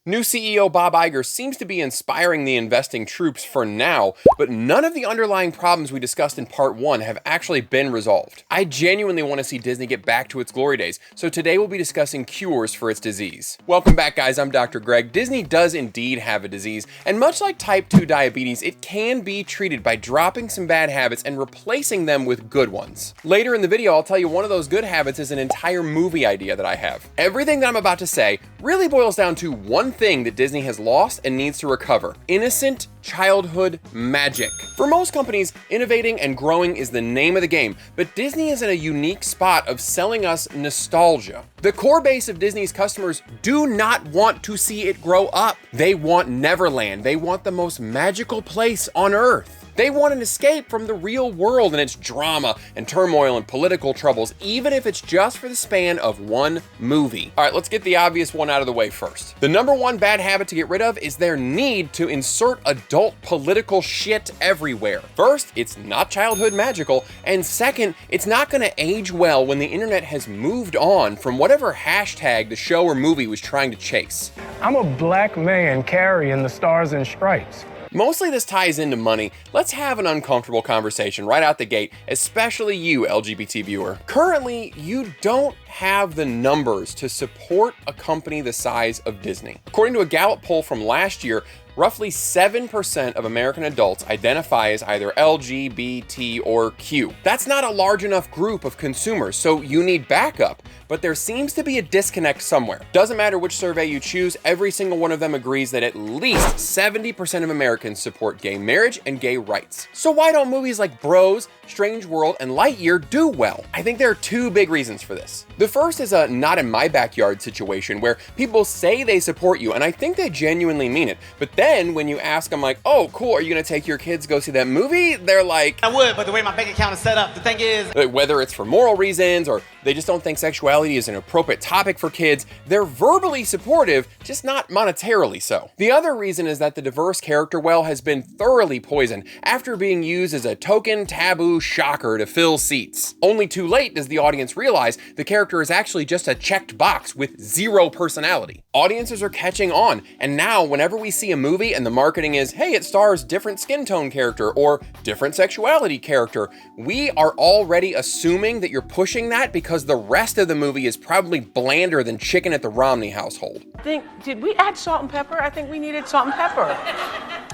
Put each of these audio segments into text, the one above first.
New CEO Bob Iger seems to be inspiring the investing troops for now, but none of the underlying problems we discussed in part 1 have actually been resolved. I genuinely want to see Disney get back to its glory days, so today we'll be discussing cures for its disease. Welcome back, guys. I'm Dr. Greg. Disney does indeed have a disease, and much like type 2 diabetes, it can be treated by dropping some bad habits and replacing them with good ones. Later in the video, I'll tell you one of those good habits is an entire movie idea that I have. Everything that I'm about to say really boils down to one thing that Disney has lost and needs to recover: innocent childhood magic. For most companies, innovating and growing is the name of the game, but Disney is in a unique spot of selling us nostalgia. The core base of Disney's customers do not want to see it grow up. They want Neverland. They want the most magical place on earth. They want an escape from the real world and its drama and turmoil and political troubles, even if it's just for the span of one movie. All right, let's get the obvious one out of the way first. The number one bad habit to get rid of is their need to insert adult political shit everywhere. First, it's not childhood magical, and second, it's not gonna age well when the internet has moved on from whatever hashtag the show or movie was trying to chase. I'm a black man carrying the stars and stripes. Mostly this ties into money. Let's have an uncomfortable conversation right out the gate, especially you, LGBT viewer. Currently, you don't have the numbers to support a company the size of Disney. According to a Gallup poll from last year, roughly 7% of American adults identify as either LGBT or Q. That's not a large enough group of consumers, so you need backup, but there seems to be a disconnect somewhere. Doesn't matter which survey you choose, every single one of them agrees that at least 70% of Americans support gay marriage and gay rights. So why don't movies like Bros, Strange World, and Lightyear do well? I think there are two big reasons for this. The first is a not in my backyard situation where people say they support you, and I think they genuinely mean it, but then when you ask them like, oh cool, are you gonna take your kids to go see that movie? They're like, I would, but the way my bank account is set up, the thing is... Whether it's for moral reasons or they just don't think sexuality is an appropriate topic for kids, they're verbally supportive, just not monetarily so. The other reason is that the diverse character well has been thoroughly poisoned after being used as a token taboo shocker to fill seats. Only too late does the audience realize the character is actually just a checked box with zero personality. Audiences are catching on, and now whenever we see a movie and the marketing is, hey, it stars different skin tone character or different sexuality character, we are already assuming that you're pushing that because the rest of the movie is probably blander than chicken at the Romney household. Did we add salt and pepper? I think we needed salt and pepper.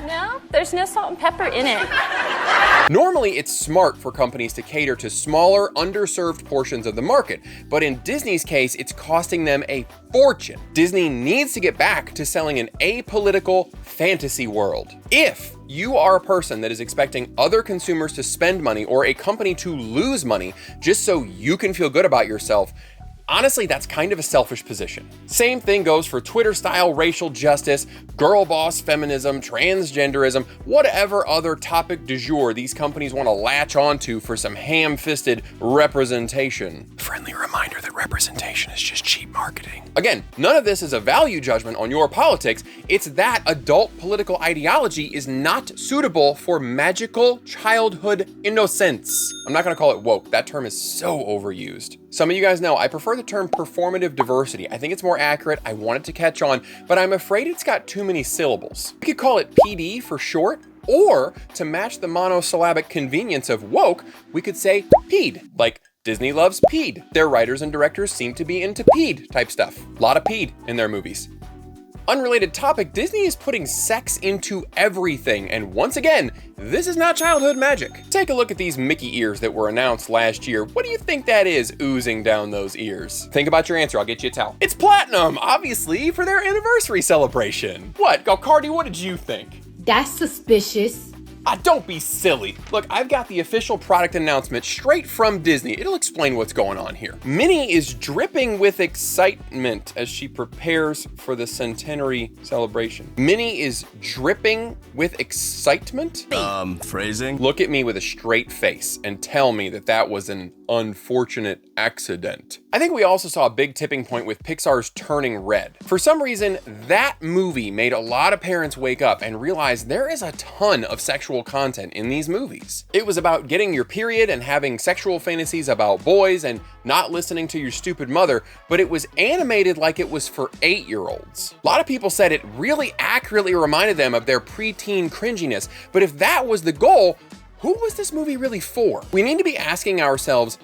No, there's no salt and pepper in it. Normally, it's smart for companies to cater to smaller, underserved portions of the market, but in Disney's case, it's costing them a fortune. Disney needs to get back to selling an apolitical fantasy world. If you are a person that is expecting other consumers to spend money or a company to lose money just so you can feel good about yourself, honestly, that's kind of a selfish position. Same thing goes for Twitter-style racial justice, girl boss feminism, transgenderism, whatever other topic du jour these companies want to latch onto for some ham-fisted representation. Friendly reminder that representation is just cheap marketing. Again, none of this is a value judgment on your politics. It's that adult political ideology is not suitable for magical childhood innocence. I'm not gonna call it woke. That term is so overused. Some of you guys know I prefer the term performative diversity. I think it's more accurate. I want it to catch on, but I'm afraid it's got too many syllables. We could call it PD for short, or to match the monosyllabic convenience of woke, we could say PED, like Disney loves PED. Their writers and directors seem to be into PED type stuff. A lot of PED in their movies. Unrelated topic, Disney is putting sex into everything, and once again, this is not childhood magic. Take a look at these Mickey ears that were announced last year. What do you think that is oozing down those ears? Think about your answer, I'll get you a towel. It's platinum, obviously, for their anniversary celebration. What, Cardi, what did you think? That's suspicious. Don't be silly. Look, I've got the official product announcement straight from Disney. It'll explain what's going on here. Minnie is dripping with excitement as she prepares for the centenary celebration. Minnie is dripping with excitement? Phrasing? Look at me with a straight face and tell me that that was an unfortunate accident. I think we also saw a big tipping point with Pixar's Turning Red. For some reason, that movie made a lot of parents wake up and realize there is a ton of sexual sexual content in these movies. It was about getting your period and having sexual fantasies about boys and not listening to your stupid mother, but it was animated like it was for 8-year-olds. A lot of people said it really accurately reminded them of their preteen cringiness, but if that was the goal, who was this movie really for? We need to be asking ourselves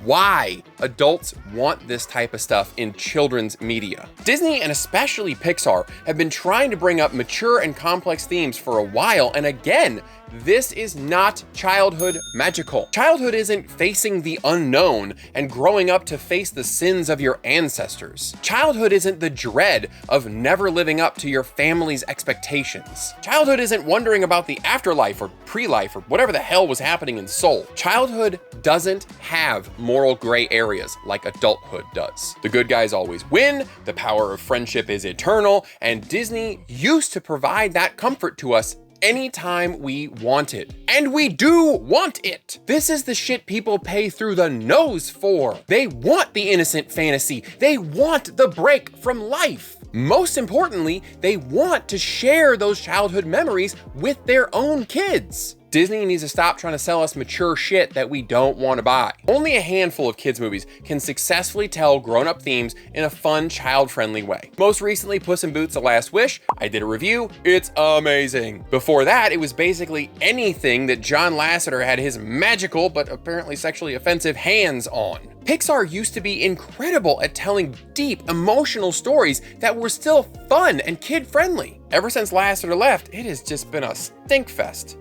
why adults want this type of stuff in children's media. Disney, and especially Pixar, have been trying to bring up mature and complex themes for a while, and again, this is not childhood magical. Childhood isn't facing the unknown and growing up to face the sins of your ancestors. Childhood isn't the dread of never living up to your family's expectations. Childhood isn't wondering about the afterlife or pre-life or whatever the hell was happening in Soul. Childhood doesn't have moral gray areas like adulthood does. The good guys always win, the power of friendship is eternal, and Disney used to provide that comfort to us anytime we want it. And we do want it. This is the shit people pay through the nose for. They want the innocent fantasy. They want the break from life. Most importantly, they want to share those childhood memories with their own kids. Disney needs to stop trying to sell us mature shit that we don't want to buy. Only a handful of kids' movies can successfully tell grown-up themes in a fun, child-friendly way. Most recently, Puss in Boots: The Last Wish. I did a review. It's amazing. Before that, it was basically anything that John Lasseter had his magical, but apparently sexually offensive hands on. Pixar used to be incredible at telling deep, emotional stories that were still fun and kid-friendly. Ever since Lasseter left, it has just been a stink fest.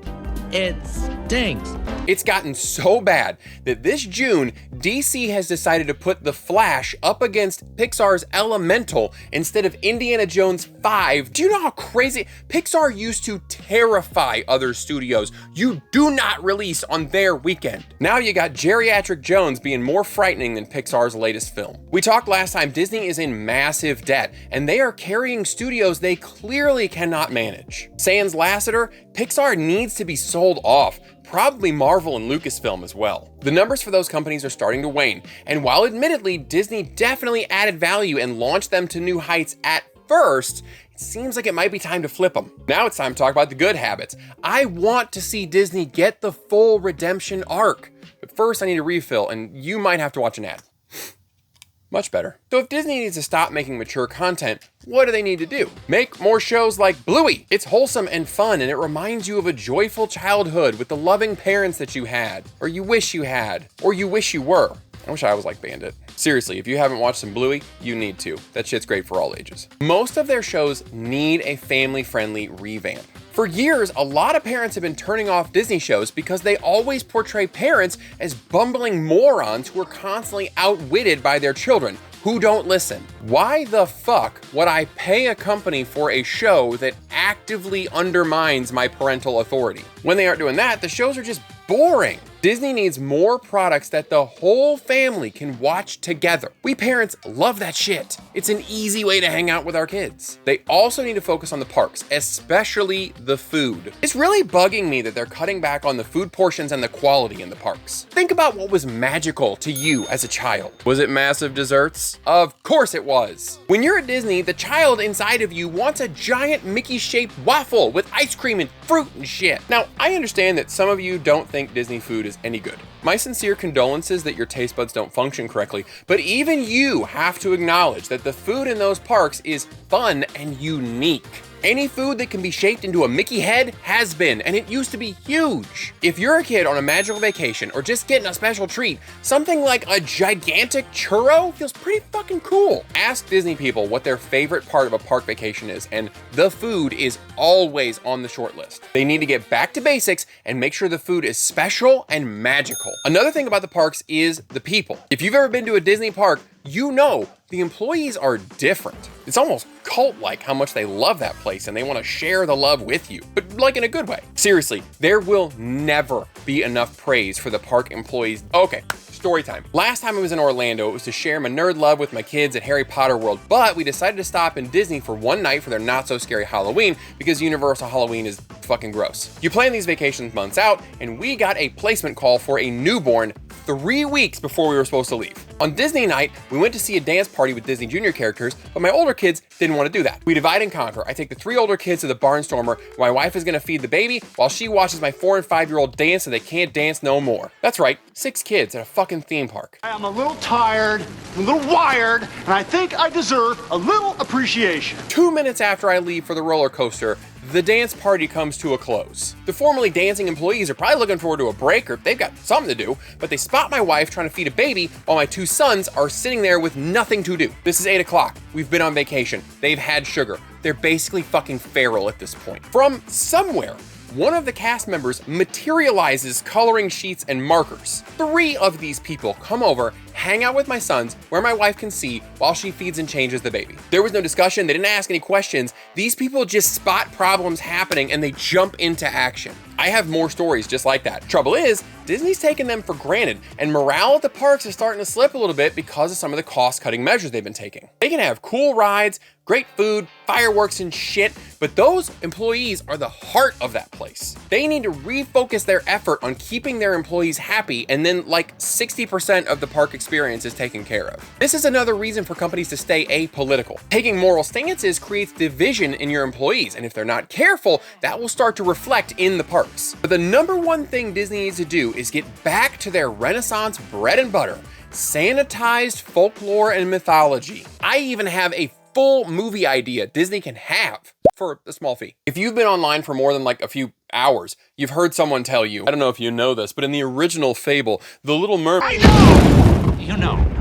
It stinks. It's gotten so bad that this June, DC has decided to put The Flash up against Pixar's Elemental instead of Indiana Jones 5. Do you know how crazy? Pixar used to terrify other studios. You do not release on their weekend. Now you got Geriatric Jones being more frightening than Pixar's latest film. We talked last time, Disney is in massive debt, and they are carrying studios they clearly cannot manage. Sans Lasseter, Pixar needs to be sold off. Probably Marvel and Lucasfilm as well. The numbers for those companies are starting to wane, and while admittedly Disney definitely added value and launched them to new heights at first, it seems like it might be time to flip them. Now it's time to talk about the good habits. I want to see Disney get the full redemption arc, but first I need a refill, and you might have to watch an ad. Much better. So if Disney needs to stop making mature content, what do they need to do? Make more shows like Bluey. It's wholesome and fun, and it reminds you of a joyful childhood with the loving parents that you had, or you wish you had, or you wish you were. I wish I was like Bandit. Seriously, if you haven't watched some Bluey, you need to. That shit's great for all ages. Most of their shows need a family-friendly revamp. For years, a lot of parents have been turning off Disney shows because they always portray parents as bumbling morons who are constantly outwitted by their children, who don't listen. Why the fuck would I pay a company for a show that actively undermines my parental authority? When they aren't doing that, the shows are just boring. Disney needs more products that the whole family can watch together. We parents love that shit. It's an easy way to hang out with our kids. They also need to focus on the parks, especially the food. It's really bugging me that they're cutting back on the food portions and the quality in the parks. Think about what was magical to you as a child. Was it massive desserts? Of course it was. When you're at Disney, the child inside of you wants a giant Mickey-shaped waffle with ice cream and fruit and shit. Now, I understand that some of you don't think Disney food is any good. My sincere condolences that your taste buds don't function correctly, but even you have to acknowledge that the food in those parks is fun and unique. Any food that can be shaped into a Mickey head has been, and it used to be huge. If you're a kid on a magical vacation or just getting a special treat, something like a gigantic churro feels pretty fucking cool. Ask Disney people what their favorite part of a park vacation is, and the food is always on the short list. They need to get back to basics and make sure the food is special and magical. Another thing about the parks is the people. If you've ever been to a Disney park, you know the employees are different. It's almost cult-like how much they love that place and they want to share the love with you, but like in a good way. Seriously, there will never be enough praise for the park employees. Okay, story time. Last time I was in Orlando, it was to share my nerd love with my kids at Harry Potter World, but we decided to stop in Disney for one night for their not-so-scary Halloween because Universal Halloween is fucking gross. You plan these vacations months out, and we got a placement call for a newborn 3 weeks before we were supposed to leave. On Disney night, we went to see a dance party with Disney Junior characters, but my older kids didn't want to do that. We divide and conquer. I take the 3 older kids to the Barnstormer, where my wife is going to feed the baby while she watches my 4 and 5-year-old dance so they can't dance no more. That's right, 6 kids at a fucking theme park. I'm a little tired, a little wired, and I think I deserve a little appreciation. 2 minutes after I leave for the roller coaster, the dance party comes to a close. The formerly dancing employees are probably looking forward to a break, or they've got something to do, but they spot my wife trying to feed a baby while my 2 sons are sitting there with nothing to do. This is 8 o'clock. We've been on vacation. They've had sugar. They're basically fucking feral at this point. From somewhere, one of the cast members materializes coloring sheets and markers. 3 of these people come over, hang out with my sons, where my wife can see while she feeds and changes the baby. There was no discussion, they didn't ask any questions. These people just spot problems happening and they jump into action. I have more stories just like that. Trouble is, Disney's taken them for granted, and morale at the parks is starting to slip a little bit because of some of the cost-cutting measures they've been taking. They can have cool rides, great food, fireworks and shit, but those employees are the heart of that place. They need to refocus their effort on keeping their employees happy, and then like 60% of the park experience is taken care of. This is another reason for companies to stay apolitical. Taking moral stances creates division in your employees, and if they're not careful, that will start to reflect in the parks. But the number one thing Disney needs to do is get back to their Renaissance bread and butter, sanitized folklore and mythology. I even have a full movie idea Disney can have for a small fee. If you've been online for more than like a few hours, you've heard someone tell you, I don't know if you know this, but in the original fable, The Little Mermaid—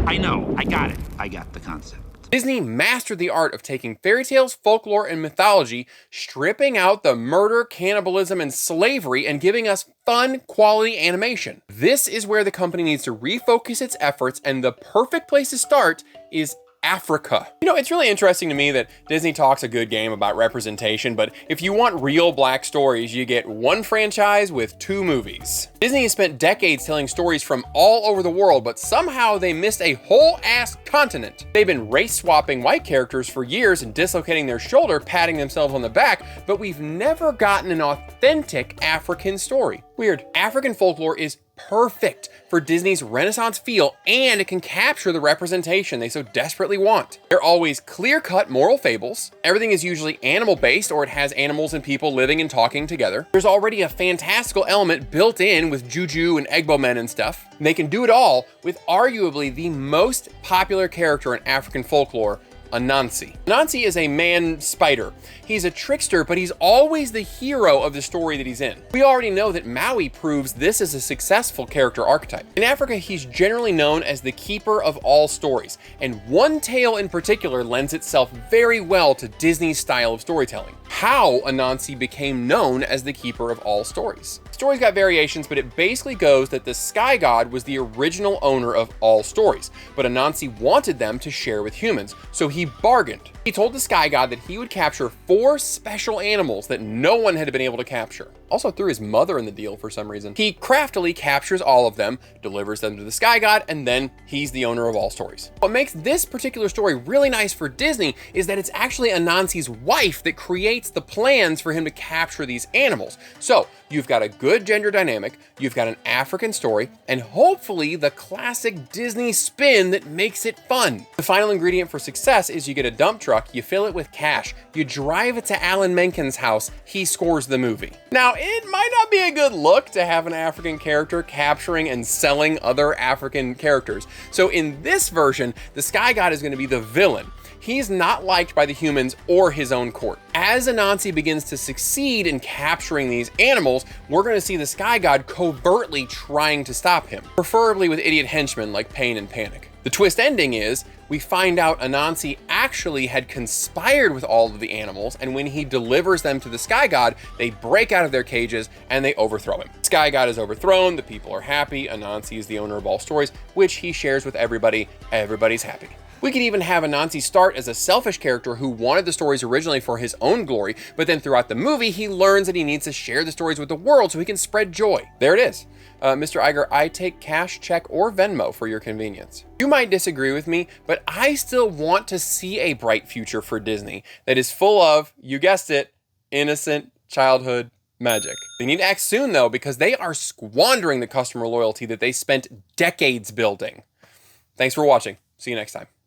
I know, I got it. I got the concept. Disney mastered the art of taking fairy tales, folklore, and mythology, stripping out the murder, cannibalism, and slavery, and giving us fun, quality animation. This is where the company needs to refocus its efforts, and the perfect place to start is Africa. You know, it's really interesting to me that Disney talks a good game about representation, but if you want real black stories, you get 1 franchise with 2 movies. Disney has spent decades telling stories from all over the world, but somehow they missed a whole ass continent. They've been race swapping white characters for years and dislocating their shoulder, patting themselves on the back, but we've never gotten an authentic African story. Weird. African folklore is perfect for Disney's Renaissance feel, and it can capture the representation they so desperately want. They're always clear-cut moral fables. Everything is usually animal-based, or it has animals and people living and talking together. There's already a fantastical element built in with Juju and Egbo Men and stuff. And they can do it all with arguably the most popular character in African folklore, Anansi. Anansi is a man spider. He's a trickster, but he's always the hero of the story that he's in. We already know that Maui proves this is a successful character archetype. In Africa, he's generally known as the keeper of all stories, and one tale in particular lends itself very well to Disney's style of storytelling. How Anansi became known as the keeper of all stories. Stories got variations, but it basically goes that the Sky God was the original owner of all stories, but Anansi wanted them to share with humans, so he bargained. He told the Sky God that he would capture 4 special animals that no one had been able to capture. Also threw his mother in the deal for some reason. He craftily captures all of them, delivers them to the Sky God, and then he's the owner of all stories. What makes this particular story really nice for Disney is that it's actually Anansi's wife that creates the plans for him to capture these animals. So you've got a good gender dynamic, you've got an African story, and hopefully the classic Disney spin that makes it fun. The final ingredient for success is you get a dump truck, you fill it with cash, you drive it to Alan Menken's house, he scores the movie. Now, it might not be a good look to have an African character capturing and selling other African characters. So in this version, the Sky God is going to be the villain. He's not liked by the humans or his own court. As Anansi begins to succeed in capturing these animals, we're going to see the Sky God covertly trying to stop him, preferably with idiot henchmen like Pain and Panic. The twist ending is, we find out Anansi actually had conspired with all of the animals, and when he delivers them to the Sky God, they break out of their cages and they overthrow him. Sky God is overthrown, the people are happy, Anansi is the owner of all stories, which he shares with everybody, everybody's happy. We could even have Anansi start as a selfish character who wanted the stories originally for his own glory, but then throughout the movie, he learns that he needs to share the stories with the world so he can spread joy. There it is. Mr. Iger, I take cash, check, or Venmo for your convenience. You might disagree with me, but I still want to see a bright future for Disney that is full of, you guessed it, innocent childhood magic. They need to act soon though, because they are squandering the customer loyalty that they spent decades building. Thanks for watching. See you next time.